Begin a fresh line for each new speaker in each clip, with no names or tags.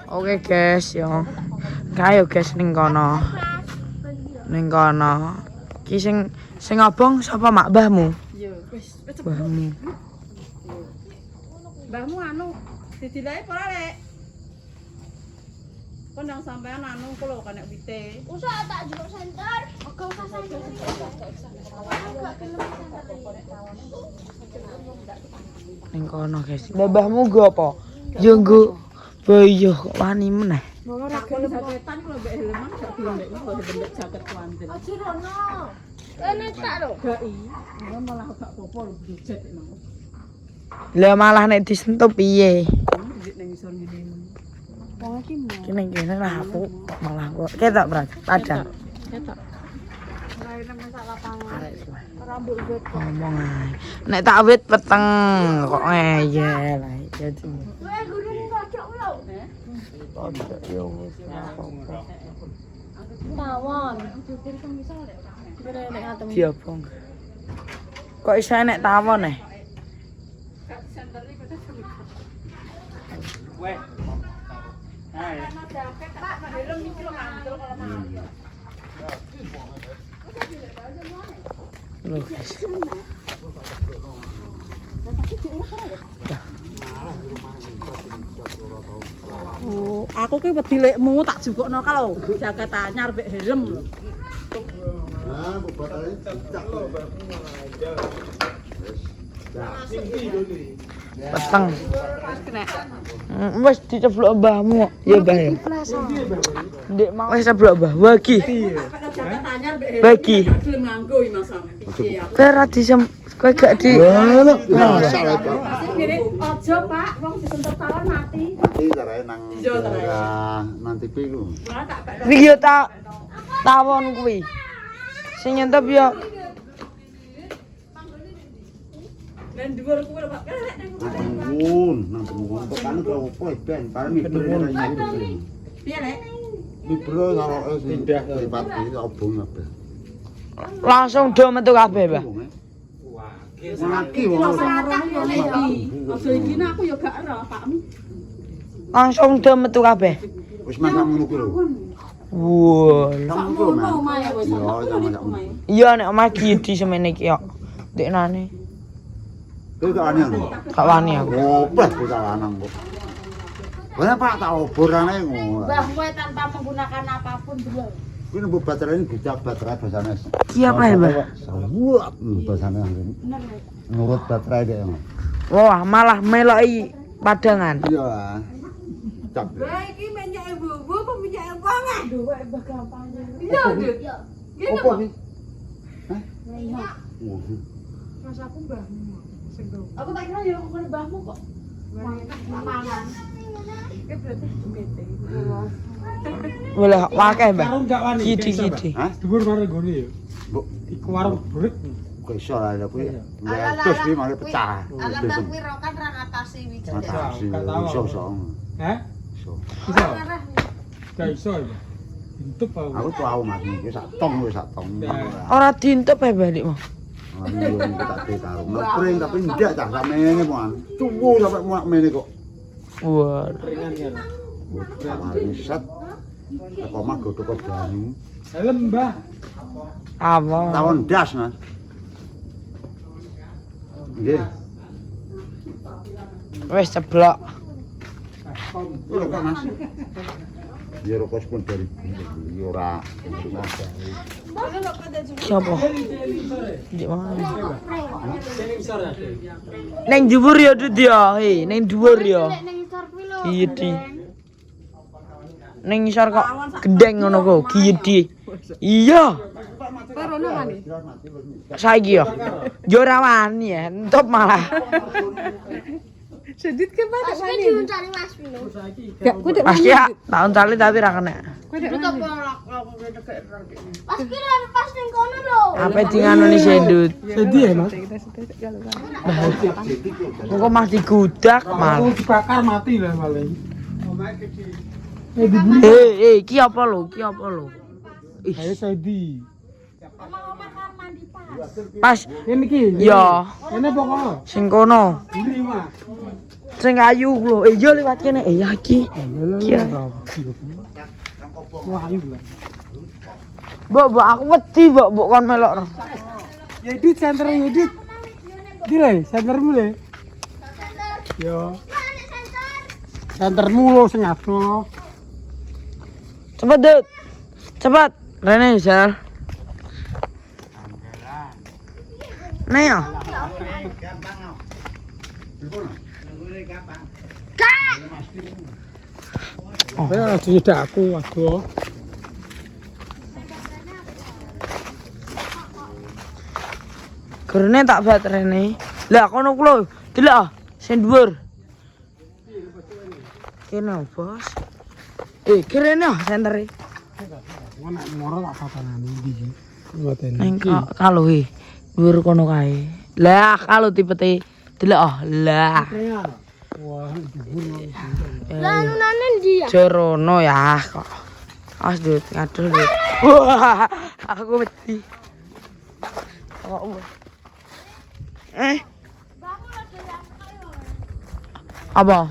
Oke guys, yo. Kayo guys ning kono. Ning kono. Ki sing ngobong sapa mak mbahmu?
Yo, wis
Mbahmu.
Mbahmu anu didilae ora lek. Kon nang sampean anu kulo kan nek wite.
Usah tak jupuk senter. Oke usah senter.
Ning kono guys. Mbahmu go apa? Yo nggo boyo kok wani meneh.
Ora gelem jaketan kulo mbek helman gak gelem nek kulo bendak jaket kuanten.
Aja rono. Enek tak lho.
Gak i. Ya malah gak apa-apa lho bujet nang.
Lah malah nek disentuh piye?
Nek ning isor ngene. Wong iki mau.
Kene kene lah aku malah kok ketok berat padang.
Ketok. Ora enak masak lapangan.
Rambut wit.
Ngomong ae. Nek tak wit peteng kok ngeyel ae. Jadi
Weh guru ning rojok lho.
yo wis apa-apa.
Tawon.
Kira nek ngatem.
Diobong. Kok iso enek tawon eh? Loh, guys.
Oh, aku ki wedi lekmu tak jukukno ka lho, jaket anyar mek helm lho.
Nah, bupatane cicak lho.
Peteng.
Kena.
Wis diceblok mbahmu kok. Ya, Mbah ya. Ndek mau wis ceblok Mbah. Wagi.
Jaket anyar mek helm.
Bagi.
Gelem nganggo iki masane. Piye aku.
Kowe ra disem kowe gak di
Masalah itu.
Kene aja Pak, wong disentuh tawon mati.
Nanti terakhir nang nang TV ku.
Ora tak bak.
video tawon kuwi. Sing nyentep yo
Ben dhuwur kuwi lho Pak. Nek nang
Nang temun. Bukan ke opo ben, parang mibro ora nyari.
piye lek?
Mibro karo pindah lipat iki obong kabeh.
langsung do metu kabeh, Mbah.
Laki wong.
Aja iki nek aku ya gak ero, Pakmu.
Langsung do metu kabeh.
Wis masak ngono ku lho.
Wah.
Kamu ku
Ngono
mas.
omahe wis.
Iya, ya masak.
Iya nek omah di semene iki kok. Deknane
Kowe gak aneh lho.
gak wani aku.
Opeh bocah lanang kok. Wah, Pak tak oborane ngono.
Mbah kowe tanpa menggunakan apapun dulu.
Kuwi nembu baterai bocah baterai basane.
Ki apa ya, Mbah?
Wah, basane anggen. Nurut baterai dek.
Wah, malah meloki padangan.
Iya. Cak.
Lah iki minyak ibu-ibu apa minyak wong ah? Duwe Mbah gampang.
Iya,
Dit.
Opo iki? Hah?
Iya.
Mas aku mbahmu sing do.
Aku tak kira ya aku kene mbahmu kok. Mangan.
Iki berarti bete.
Boleh akeh, Mbah. Kidi-kidi.
Hah?
Dhuwur mari nggone ya.
Mbok
Iku warung burik.
kok iso lah kuwi. Terus iki mari pecah.
Alam tak kuwi rokan ra ngatasi wiji.
Iso.
Hah?
Iso.
Iso. Gak iso ya. Intep aku.
Aku tau Mas iki sak tong wis sak tong.
Ora diintep ya, Mbah Dik.
Iya, tak tahu. Ngepring tapi ndak cah sak mene moan. Tuwu sampe muak mene kok.
Wah.
Ringan ya.
Mari set. Kok mah godhok kok banyu.
Helm, Mbah.
Apa?
Tawon das, Mas. Nggih.
Wis ceblok.
Rokok Mas. Ya rokok pun dari ora.
Siapa? Di mana?
Sini isor ya.
Neng dhuwur ya, Dut ya. Hei, neng dhuwur ya.
Ning isor kuwi lho.
Giyedi. Neng isor kok gendeng ngono kok, giyedi. Iya.
Parono kan iki.
Saiki ya. Yo ora wani ya, entop malah.
Sedit ke Pak?
Pas kuwi diuncani Mas Pino.
Gak kuwi dek
Pasti ya, tahun kali tapi ra kena.
kuwi dek.
Tutup Pas kuwi pas ning kono lho.
Apa di nganu ni Sendut?
Sedih ya, Mas.
Kok mah digudak malah.
Aku dibakar mati lah paling.
Ki apa lo? Ki apa lo?
Ayo sedih.
Omah-omah kamar mandi pas.
Pas
Ini ki.
ya
Ini pokoknya.
sing kono.
Ini mah.
Sing ayu lho. Iya liwat kene. Ya iki. Iya.
Wah, ayo lah.
Mbok aku wedi mbok kon melok.
Ya Dit center ya Dit. Dire, centermu le. Yo. Centermu lo sing adoh.
Cepet, Dut. Cepet. Rene, Sal. Nih ya.
Oh, ya tidak aku, aduh.
Gerene tak bat Rene. Lah kono ku lho. Delok ah, sing dhuwur. Kene bos. Gerene ah sentere.
Ngono moro tak patanane iki. Ngoten.
Neng kalau dhuwur kono kae. Lah kalau tipete delok ah. Lah.
Wah, dhuwur.
Lah nunane ndi ya?
Jorono ya kok. As Dut, ngaduh Dut. Wah, aku wedi. Kok apa?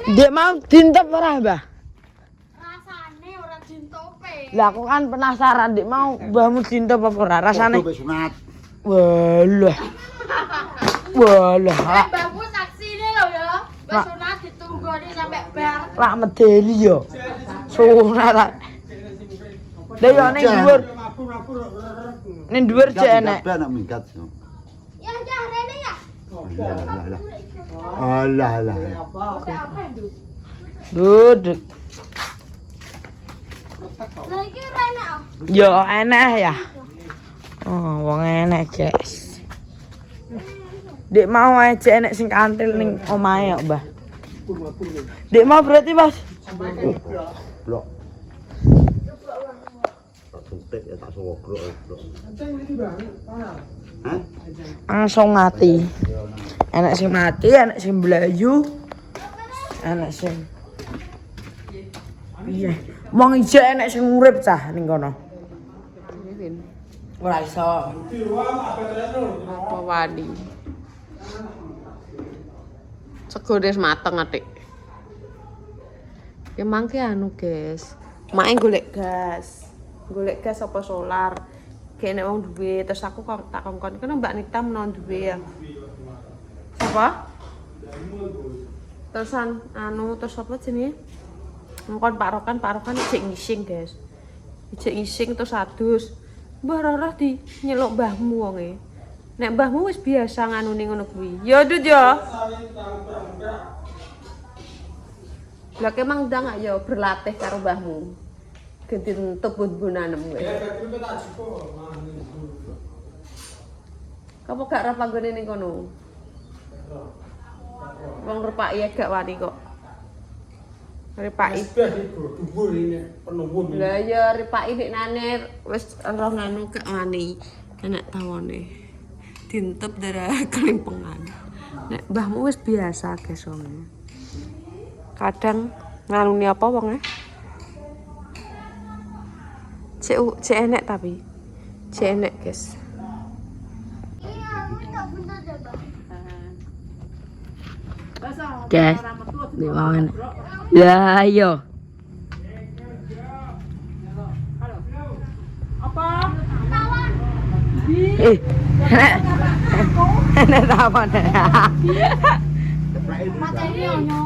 Dek mau dintep ora, Mbah?
Rasane ora dintope.
Lah aku kan penasaran, Dek mau mbahmu dintep apa ora rasane?
Wis sunat.
Walah. Walah.
Mbahmu saksine lho ya. Wis sunat ditunggoni sampe bar.
Lah medeli yo. Sunat. Lah yo ning dhuwur. Ning dhuwur jek enek.
Anak minggat.
Ya Rene ya.
Alah.
Duduk.
Lah iki Rene ah.
Yo enek ya. Oh, wong enek, guys. Dek mau ae jek enek sing kantil ning omahe kok, Mbah. Dek mau berarti, Mas.
Blok. Tak suntik ya tak sogro. Hah?
Langsung mati. Enek sing mati, enek sing blayu. Enek sing iya. Wong ijo enek sing urip cah ning kono. Ora iso.
Apa wani? Segone mateng atik. Ya mangke anu, guys. Mae golek gas. Golek gas apa solar. Kene wong duwe terus aku kok tak kongkon kene Mbak Nita menawa duwe ya. Apa? Terusan anu terus apa jenenge? Ngkon Pak Rokan ijek ngising, guys. Ijek ngising terus adus. Mbah Rarah di nyeluk mbahmu wonge. Nek mbahmu wis biasa nganuni ngono kuwi. Ya Dut ya. Lah kemang ndang gak ya berlatih karo mbahmu. Ganti nutup bun-bunanem kowe. Kamu gak ra panggone ning kono? Wong repaki gak wani kok. Repaki. Lah ya repaki nek nane wis roh nganu gak wani. Enak tawone. Dintep darah kelimpengan. Nek mbahmu wis biasa guys wong. Kadang nganuni apa wong cek enek tapi. Cek enek guys.
Iya, aku tak bener deh, Bang.
Guys, di mana? Lah yo.
Apa?
Tawan.
Enek tawan.
Materi ono.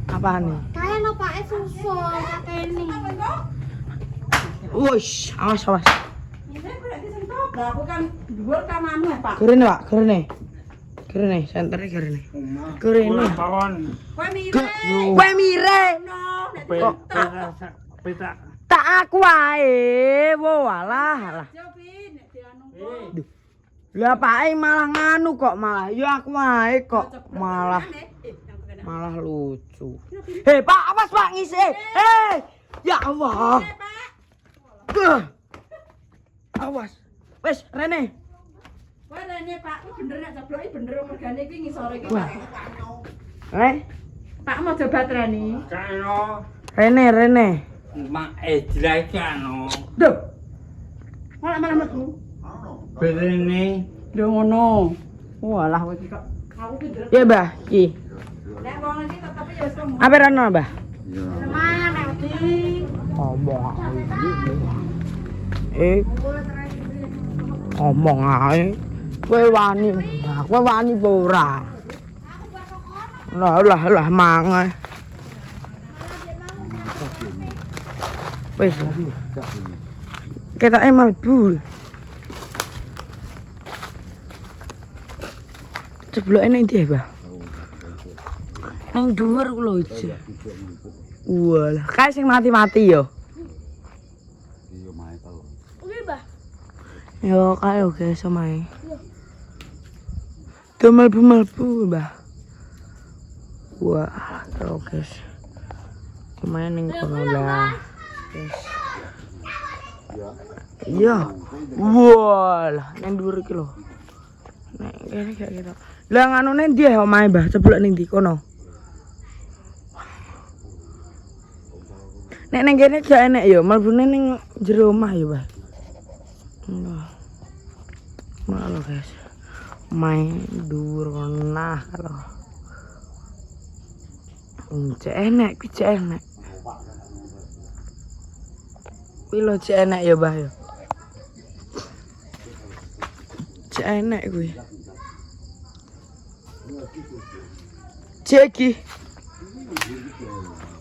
Apaan nih?
Kayak no Pak susu mateni.
Wush, awas.
Lah aku kan dhuwur kan anu ya, Pak.
Gerene, Pak, gerene, sentere gerene. Gerene.
Kowe mire.
Kowe mire.
Peta.
Tak aku ae. Wo alah.
Yo Pi, nek dianu.
Lah Pak malah nganu kok malah. Yo aku ae kok malah lucu. Hei Pak, awas Pak ngisi. Hei, ya Allah. Awas. Wes Rene.
Kowe Rene Pak, bener nek jebloki bener mergane iki ngisore iki.
Wah.
Pak mau coba Rene.
Kano.
Rene.
Mak jelek kano.
Duh. Malah metu.
Berene.
Lho ngono. Walah kowe iki kok. Aku ki ndelok
Ya, Mbah, iki.
nek wong iki tetep ya wis ngomong.
Apa rono, Mbah?
Iya.
Mana nek wedi.
Ngomong ae. Ngomong ae. Kowe wani, Mbah. Kowe wani apa ora? Lah mangan. Wis. Ketoke mlebu. Cebloke ning ndi, Mbah? Nang dhuwur ku lho iki. Walah, kae sing mati-mati yo.
Iya mae tau.
Oke, Mbah.
Yo kae oke samae. Tuh mlebu, Mbah. Wah, terus guys. Lumayan ning kono lah. Guys. Iya. Walah, nang dhuwur iki lho. Nek kene gak gitu. Lah nganune ndi ya omahe, Mbah? Ceblok ning ndi kono? Nek nang kene gak enek ya, mlebune ning jero omah ya, Mbah. Malah guys. Main dhuwur nah lho. Cek enek, kuwi cek enek. Kuwi lho cek enek ya, Mbah ya. Cek enek kuwi. Cek iki.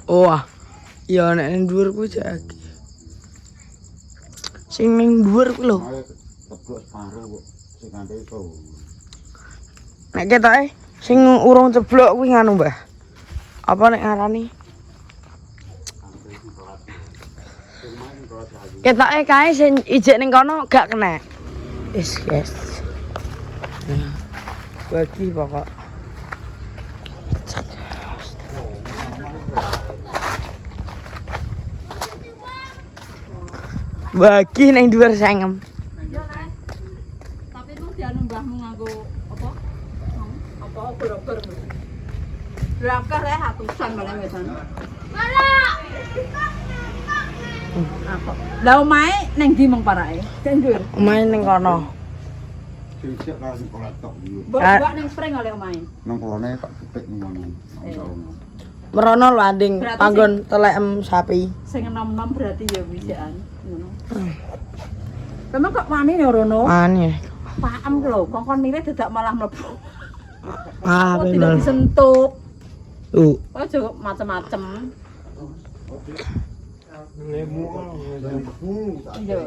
Wah. Ya nek ning dhuwur kuwi cek iki. Sing ning dhuwur kuwi lho.
Mae teblok separuh kok sing kanthi itu.
Nek ketoke sing urung ceblok kuwi nganu, Mbah. Apa nek ngarani? Ketoke kae sing ijek ning kono gak kena. Yes. Nah, bagi pokok. Bagi ning dhuwur sengem.
Tapi itu dianu mbahmu nganggo apa? Apa goroger. Berapa ya ratusan malah wesan. Apa? Lah omahe ning ndi mong parake? Sing dhuwur.
Omahe ning kono.
Sik karo sekolah tok yo.
Mbok ning spring oleh omahe.
Nang kolone tak petik ngono.
Merono lho anding
Berarti
panggon telekem sapi.
Sing enom-enom berarti ya wisekan ngono. Memang kok wani ya Rono?
Mane.
Paham lho, kongkon milih dadak malah mlebu.
Ah,
Kok tidak
bener.
disentuh.
Tuh.
Kok macam-macam.
Lemu.
Iya.